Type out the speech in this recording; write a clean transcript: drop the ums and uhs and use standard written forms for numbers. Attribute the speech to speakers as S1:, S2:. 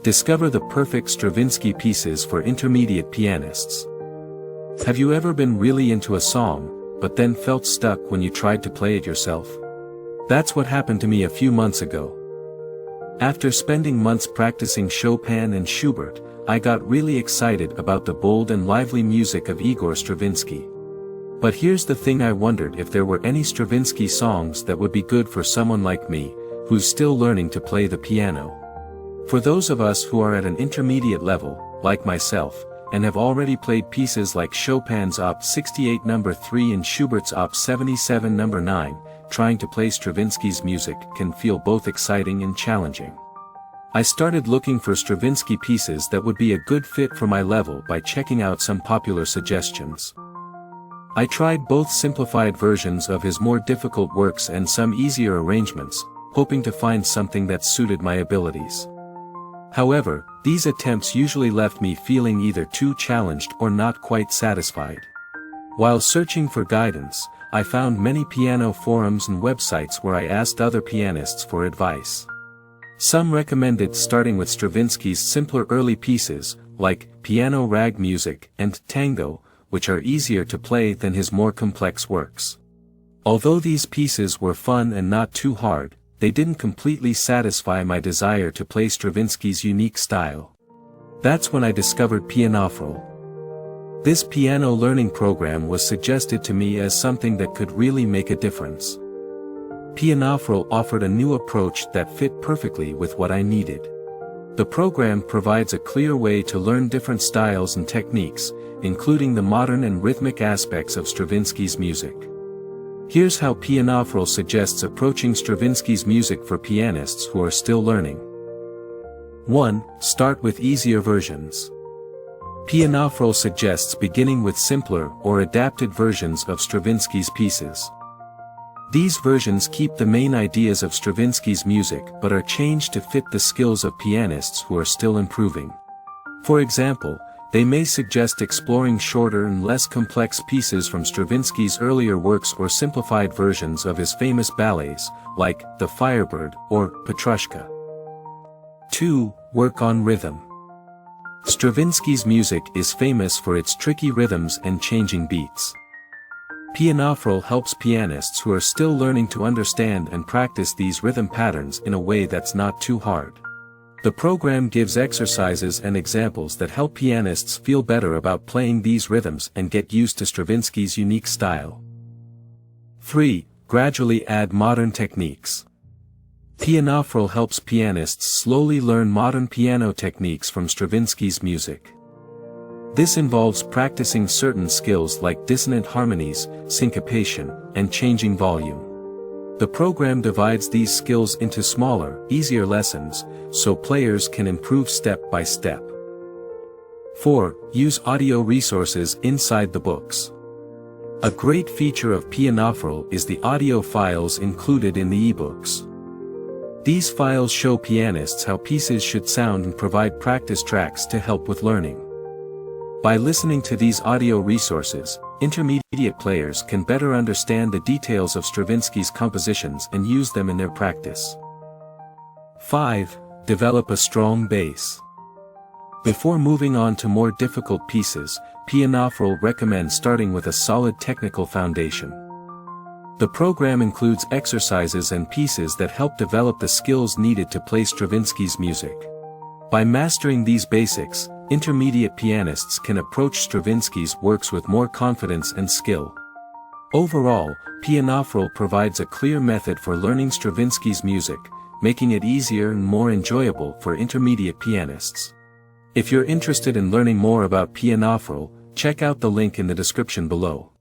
S1: Discover the perfect Stravinsky pieces for intermediate pianists. Have you ever been really into a song, but then felt stuck when you tried to play it yourself? That's what happened to me a few months ago. After spending months practicing Chopin and Schubert, I got really excited about the bold and lively music of Igor Stravinsky. But here's the thing: I wondered if there were any Stravinsky songs that would be good for someone like me, who's still learning to play the piano. For those of us who are at an intermediate level, like myself, and have already played pieces like Chopin's Op. 68 No. 3 and Schubert's Op. 77 No. 9, trying to play Stravinsky's music can feel both exciting and challenging. I started looking for Stravinsky pieces that would be a good fit for my level by checking out some popular suggestions. I tried both simplified versions of his more difficult works and some easier arrangements, hoping to find something that suited my abilities. However, these attempts usually left me feeling either too challenged or not quite satisfied. While searching for guidance, I found many piano forums and websites where I asked other pianists for advice. Some recommended starting with Stravinsky's simpler early pieces, like Piano Rag Music and Tango, which are easier to play than his more complex works. Although these pieces were fun and not too hard, they didn't completely satisfy my desire to play Stravinsky's unique style. That's when I discovered Pianoforall. This piano learning program was suggested to me as something that could really make a difference. Pianoforall offered a new approach that fit perfectly with what I needed. The program provides a clear way to learn different styles and techniques, including the modern and rhythmic aspects of Stravinsky's music. Here's how Pianoforall suggests approaching Stravinsky's music for pianists who are still learning. 1. Start with easier versions. Pianoforall suggests beginning with simpler or adapted versions of Stravinsky's pieces. These versions keep the main ideas of Stravinsky's music but are changed to fit the skills of pianists who are still improving. For example, they may suggest exploring shorter and less complex pieces from Stravinsky's earlier works or simplified versions of his famous ballets, like The Firebird or Petrushka. 2. Work on rhythm. Stravinsky's music is famous for its tricky rhythms and changing beats. Pianoforall helps pianists who are still learning to understand and practice these rhythm patterns in a way that's not too hard. The program gives exercises and examples that help pianists feel better about playing these rhythms and get used to Stravinsky's unique style. 3. Gradually add modern techniques. Pianoforall helps pianists slowly learn modern piano techniques from Stravinsky's music. This involves practicing certain skills like dissonant harmonies, syncopation, and changing volume. The program divides these skills into smaller, easier lessons, so players can improve step by step. 4. Use audio resources inside the books. A great feature of Pianoforall is the audio files included in the ebooks. These files show pianists how pieces should sound and provide practice tracks to help with learning. By listening to these audio resources, intermediate players can better understand the details of Stravinsky's compositions and use them in their practice. 5. Develop a strong base. Before moving on to more difficult pieces, Pianoforall recommends starting with a solid technical foundation. The program includes exercises and pieces that help develop the skills needed to play Stravinsky's music. By mastering these basics, intermediate pianists can approach Stravinsky's works with more confidence and skill. Overall, Pianoforall provides a clear method for learning Stravinsky's music, making it easier and more enjoyable for intermediate pianists. If you're interested in learning more about Pianoforall, check out the link in the description below.